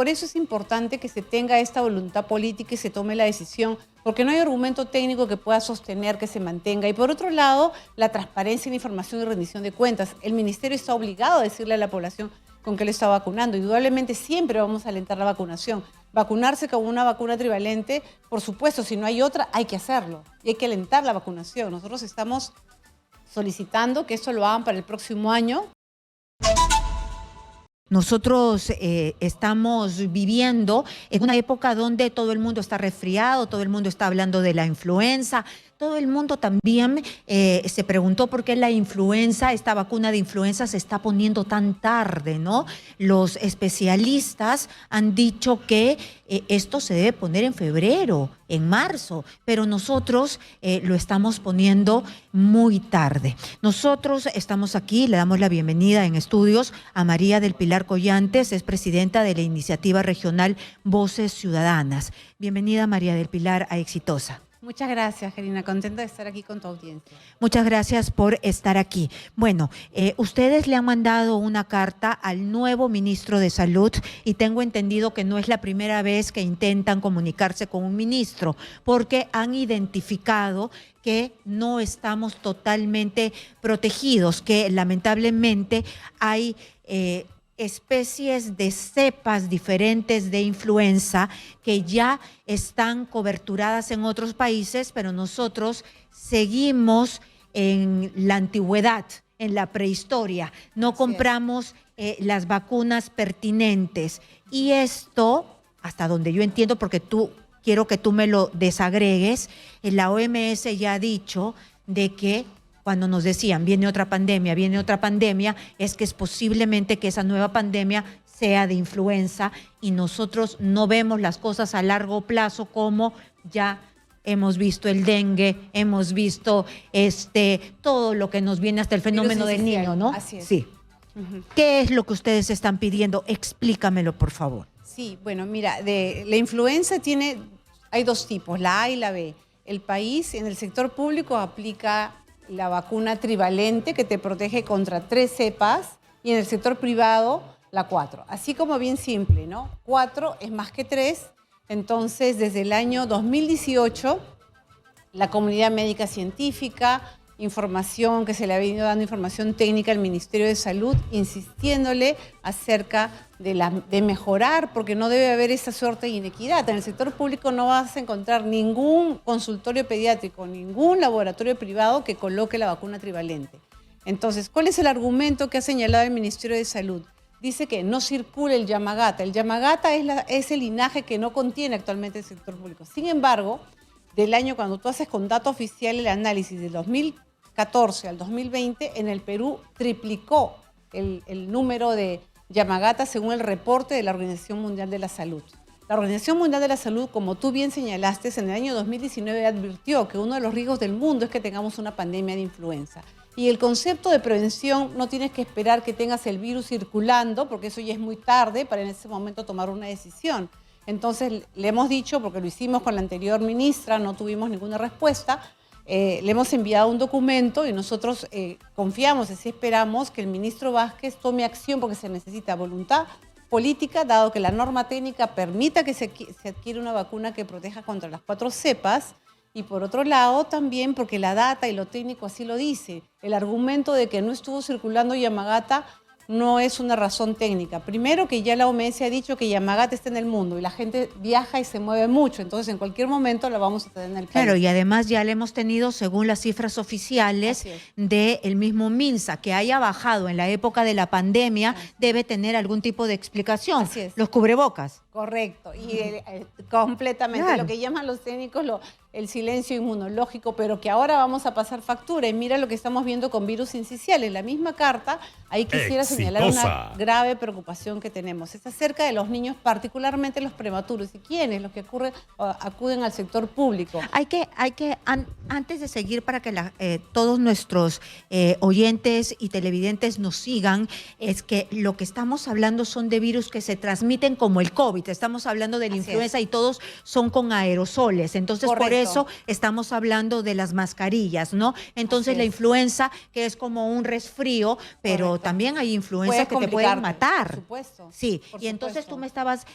por eso es importante que se tenga esta voluntad política y se tome la decisión, porque no hay argumento técnico que pueda sostener que se mantenga. Y por otro lado, la transparencia en la información y rendición de cuentas. El ministerio está obligado a decirle a la población con qué le está vacunando. Indudablemente siempre vamos a alentar la vacunación. Vacunarse con una vacuna trivalente, por supuesto, si no hay otra, hay que hacerlo. Y hay que alentar la vacunación. Nosotros estamos solicitando que esto lo hagan para el próximo año. Nosotros estamos viviendo en una época donde todo el mundo está resfriado, todo el mundo está hablando de la influenza, todo el mundo también se preguntó por qué la influenza, esta vacuna de influenza se está poniendo tan tarde, ¿no? Los especialistas han dicho que esto se debe poner en febrero, en marzo, pero nosotros lo estamos poniendo muy tarde. Nosotros estamos aquí, le damos la bienvenida en estudios a María del Pilar Collantes, es presidenta de la iniciativa regional Voces Ciudadanas. Bienvenida, María del Pilar, a Exitosa. Muchas gracias, Karina. Contenta de estar aquí con tu audiencia. Muchas gracias por estar aquí. Bueno, ustedes le han mandado una carta al nuevo ministro de Salud y tengo entendido que no es la primera vez que intentan comunicarse con un ministro, porque han identificado que no estamos totalmente protegidos, que lamentablemente hay especies de cepas diferentes de influenza que ya están coberturadas en otros países, pero nosotros seguimos en la antigüedad, en la prehistoria. No compramos las vacunas pertinentes. Y esto, hasta donde yo entiendo, porque quiero que tú me lo desagregues, la OMS ya ha dicho de que cuando nos decían viene otra pandemia, es que es posiblemente que esa nueva pandemia sea de influenza y nosotros no vemos las cosas a largo plazo como ya hemos visto el dengue, hemos visto todo lo que nos viene hasta el fenómeno del niño, ¿no? Así es. Sí. ¿Qué es lo que ustedes están pidiendo? Explícamelo, por favor. Sí, bueno, mira, la influenza hay dos tipos, la A y la B. El país en el sector público aplica la vacuna trivalente que te protege contra 3 cepas y en el sector privado la 4. Así como bien simple, ¿no? 4 es más que 3. Entonces, desde el año 2018, la comunidad médica científica, información que se le ha venido dando información técnica al Ministerio de Salud, insistiéndole acerca de mejorar, porque no debe haber esa suerte de inequidad. En el sector público no vas a encontrar ningún consultorio pediátrico, ningún laboratorio privado que coloque la vacuna trivalente. Entonces, ¿cuál es el argumento que ha señalado el Ministerio de Salud? Dice que no circula el Yamagata. El Yamagata es el linaje que no contiene actualmente el sector público. Sin embargo, del año, cuando tú haces con dato oficial el análisis del 2014 al 2020, en el Perú triplicó el número de Yamagata según el reporte de la Organización Mundial de la Salud. La Organización Mundial de la Salud, como tú bien señalaste, en el año 2019 advirtió que uno de los riesgos del mundo es que tengamos una pandemia de influenza. Y el concepto de prevención, no tienes que esperar que tengas el virus circulando, porque eso ya es muy tarde para en ese momento tomar una decisión. Entonces, le hemos dicho, porque lo hicimos con la anterior ministra, no tuvimos ninguna respuesta, le hemos enviado un documento y nosotros confiamos, así esperamos que el ministro Vázquez tome acción porque se necesita voluntad política, dado que la norma técnica permita que se adquiera una vacuna que proteja contra las 4 cepas y por otro lado también porque la data y lo técnico así lo dice. El argumento de que no estuvo circulando Yamagata no es una razón técnica. Primero que ya la OMS ha dicho que Yamagata está en el mundo y la gente viaja y se mueve mucho, entonces en cualquier momento la vamos a tener en el país. Claro, y además ya la hemos tenido según las cifras oficiales del mismo MINSA, que haya bajado en la época de la pandemia, debe tener algún tipo de explicación. Así es. Los cubrebocas. Correcto, y completamente, lo que llaman los técnicos el silencio inmunológico, pero que ahora vamos a pasar factura. Y mira lo que estamos viendo con virus sincicial. En la misma carta, ahí quisiera señalar una grave preocupación que tenemos. Es acerca de los niños, particularmente los prematuros. ¿Y quiénes? Los que acuden al sector público. Antes de seguir para que todos nuestros oyentes y televidentes nos sigan, es que lo que estamos hablando son de virus que se transmiten como el COVID. Estamos hablando de la influenza y todos son con aerosoles. Entonces, por eso estamos hablando de las mascarillas, ¿no? Entonces la es. influenza, que es como un resfrío, pero Correcto. también hay influencias Puede que te pueden complicarte, matar. por supuesto. Sí, Por y entonces supuesto. tú me estabas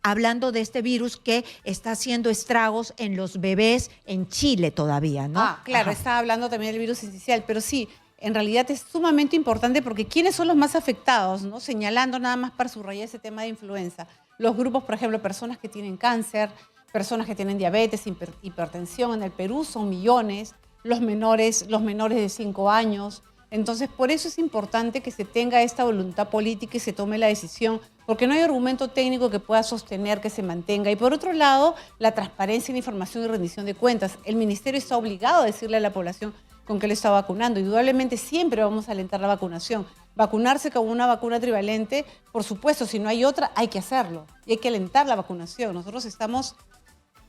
hablando de este virus que está haciendo estragos en los bebés en Chile todavía, ¿no? Ah, claro, Ajá. estaba hablando también del virus incisional, pero sí, en realidad es sumamente importante porque ¿quiénes son los más afectados? ¿No? Señalando nada más para subrayar ese tema de influenza. Los grupos, por ejemplo, personas que tienen cáncer, personas que tienen diabetes, hipertensión. En el Perú son millones, los menores de 5 años. Entonces, por eso es importante que se tenga esta voluntad política y se tome la decisión, porque no hay argumento técnico que pueda sostener que se mantenga. Y por otro lado, la transparencia en la información y rendición de cuentas. El ministerio está obligado a decirle a la población con qué le está vacunando. Indudablemente siempre vamos a alentar la vacunación. Vacunarse con una vacuna trivalente, por supuesto, si no hay otra, hay que hacerlo. Y hay que alentar la vacunación. Nosotros estamos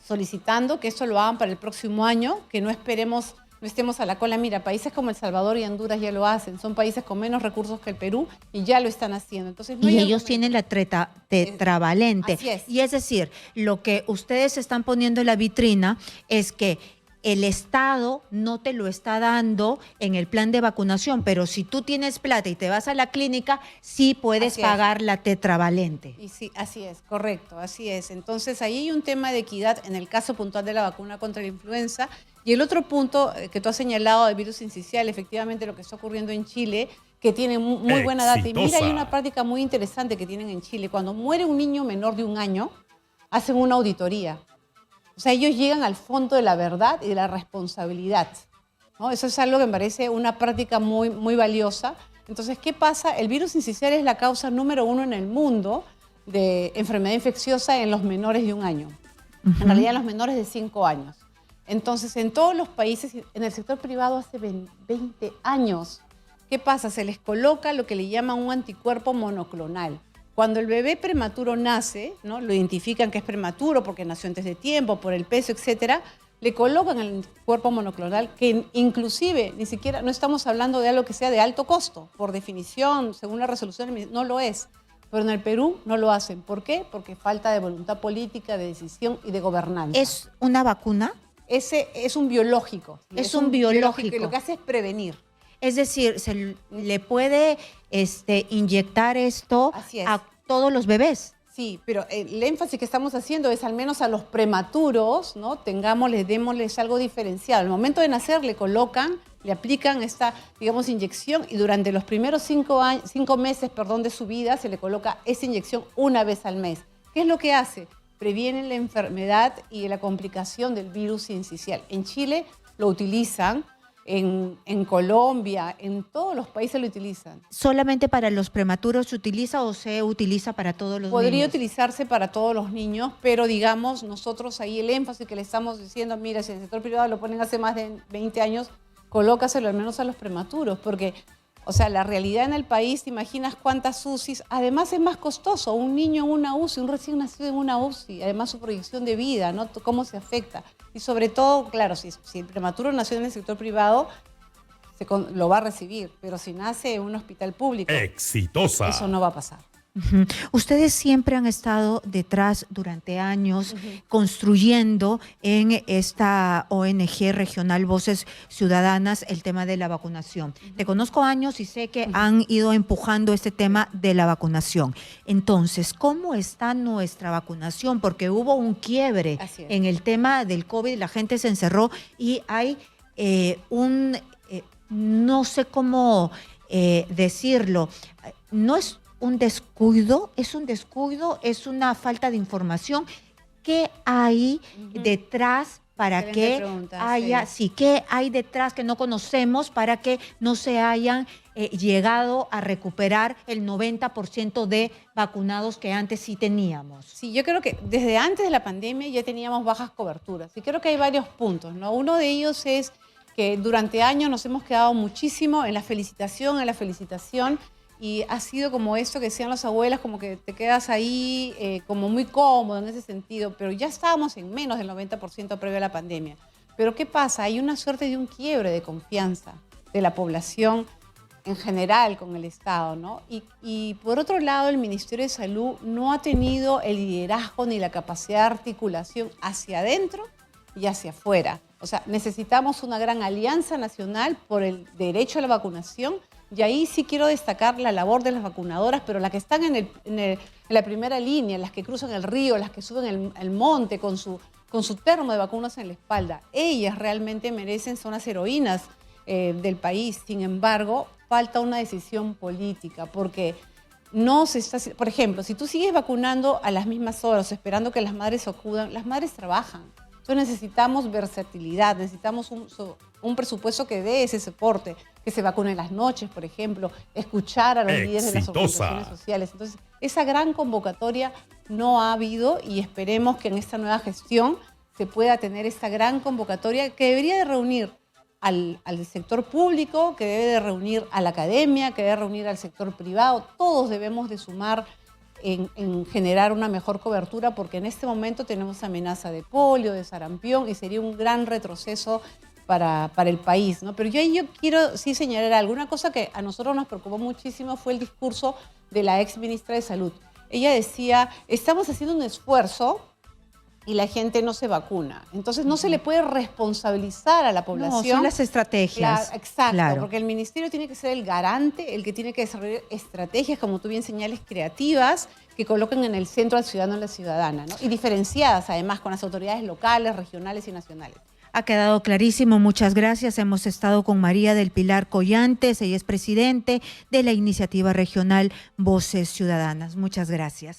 solicitando que eso lo hagan para el próximo año, que no esperemos, no estemos a la cola. Mira, países como El Salvador y Honduras ya lo hacen. Son países con menos recursos que el Perú y ya lo están haciendo. Entonces, no Y hay ellos argumento. tienen la tetravalente. Así es. Y es decir, lo que ustedes están poniendo en la vitrina es que el Estado no te lo está dando en el plan de vacunación, pero si tú tienes plata y te vas a la clínica, sí puedes Así es. pagar la tetravalente. Y sí, así es, correcto, así es. Entonces, ahí hay un tema de equidad en el caso puntual de la vacuna contra la influenza. Y el otro punto que tú has señalado del virus sincicial, efectivamente lo que está ocurriendo en Chile, que tiene muy buena data. Y mira, hay una práctica muy interesante que tienen en Chile. Cuando muere un niño menor de 1 año, hacen una auditoría. O sea, ellos llegan al fondo de la verdad y de la responsabilidad, ¿no? Eso es algo que me parece una práctica muy, muy valiosa. Entonces, ¿qué pasa? El virus sincicial es la causa número 1 en el mundo de enfermedad infecciosa en los menores de 1 año. En realidad, en los menores de 5 años. Entonces, en todos los países, en el sector privado hace 20 años, ¿qué pasa? Se les coloca lo que le llaman un anticuerpo monoclonal. Cuando el bebé prematuro nace, ¿no? Lo identifican que es prematuro porque nació antes de tiempo, por el peso, etcétera, le colocan el cuerpo monoclonal que inclusive ni siquiera, no estamos hablando de algo que sea de alto costo, por definición, según la resolución, no lo es. Pero en el Perú no lo hacen. ¿Por qué? Porque falta de voluntad política, de decisión y de gobernanza. ¿Es una vacuna? Ese es un biológico. ¿Sí? Es un biológico. Y lo que hace es prevenir. Es decir, se le puede inyectar esto Así es. a todos los bebés. Sí, pero el énfasis que estamos haciendo es al menos a los prematuros, ¿no? Démosles algo diferenciado. Al momento de nacer le colocan, le aplican esta, digamos, inyección y durante los primeros 5 meses, de su vida se le coloca esa inyección una vez al mes. ¿Qué es lo que hace? Previene la enfermedad y la complicación del virus sincicial. En Chile lo utilizan. En Colombia, en todos los países lo utilizan. ¿Solamente para los prematuros se utiliza o se utiliza para todos los Podría niños? utilizarse para todos los niños, pero digamos, nosotros ahí el énfasis que le estamos diciendo, mira, si en el sector privado lo ponen hace más de 20 años, colócaselo al menos a los prematuros, porque, o sea, la realidad en el país, ¿te imaginas cuántas UCIs? Además es más costoso, un niño en una UCI, un recién nacido en una UCI, además su proyección de vida, ¿no? Cómo se afecta. Y sobre todo, claro, si el prematuro nació en el sector privado, lo va a recibir, pero si nace en un hospital público, exitosa, eso no va a pasar. Uh-huh. Ustedes siempre han estado detrás durante años construyendo en esta ONG regional Voces Ciudadanas el tema de la vacunación. Te conozco años y sé que han ido empujando este tema de la vacunación. Entonces, ¿cómo está nuestra vacunación? Porque hubo un quiebre en el tema del COVID, la gente se encerró y hay no sé cómo decirlo, no es un descuido, es una falta de información. ¿Qué hay detrás para que haya, qué hay detrás que no conocemos para que no se hayan llegado a recuperar el 90% de vacunados que antes sí teníamos? Sí, yo creo que desde antes de la pandemia ya teníamos bajas coberturas y creo que hay varios puntos, ¿no? Uno de ellos es que durante años nos hemos quedado muchísimo en la felicitación, y ha sido como esto que decían las abuelas, como que te quedas ahí como muy cómodo en ese sentido, pero ya estábamos en menos del 90% previo a la pandemia. Pero ¿qué pasa? Hay una suerte de un quiebre de confianza de la población en general con el Estado, ¿no? Y por otro lado, el Ministerio de Salud no ha tenido el liderazgo ni la capacidad de articulación hacia adentro y hacia afuera. O sea, necesitamos una gran alianza nacional por el derecho a la vacunación, y ahí sí quiero destacar la labor de las vacunadoras, pero las que están en la primera línea, las que cruzan el río, las que suben el monte con su termo de vacunas en la espalda. Ellas realmente merecen, son las heroínas del país. Sin embargo, falta una decisión política, porque no se está... Por ejemplo, si tú sigues vacunando a las mismas horas, esperando que las madres acudan, las madres trabajan. Entonces necesitamos versatilidad, necesitamos un presupuesto que dé ese soporte, que se vacune en las noches, por ejemplo, escuchar a los líderes de las organizaciones sociales. Entonces, esa gran convocatoria no ha habido, y esperemos que en esta nueva gestión se pueda tener esta gran convocatoria que debería de reunir al sector público, que debe de reunir a la academia, que debe reunir al sector privado. Todos debemos de sumar en generar una mejor cobertura, porque en este momento tenemos amenaza de polio, de sarampión, y sería un gran retroceso para el país, ¿no? Pero yo quiero sí señalar alguna cosa que a nosotros nos preocupó muchísimo, fue el discurso de la ex ministra de Salud. Ella decía, estamos haciendo un esfuerzo y la gente no se vacuna. Entonces no se le puede responsabilizar a la población. No, son las estrategias. Exacto, claro. Porque el ministerio tiene que ser el garante, el que tiene que desarrollar estrategias, como tú bien señales, creativas, que coloquen en el centro al ciudadano y la ciudadana, ¿no? Y diferenciadas además con las autoridades locales, regionales y nacionales. Ha quedado clarísimo, muchas gracias. Hemos estado con María del Pilar Collantes, ella es presidente de la iniciativa regional Voces Ciudadanas. Muchas gracias.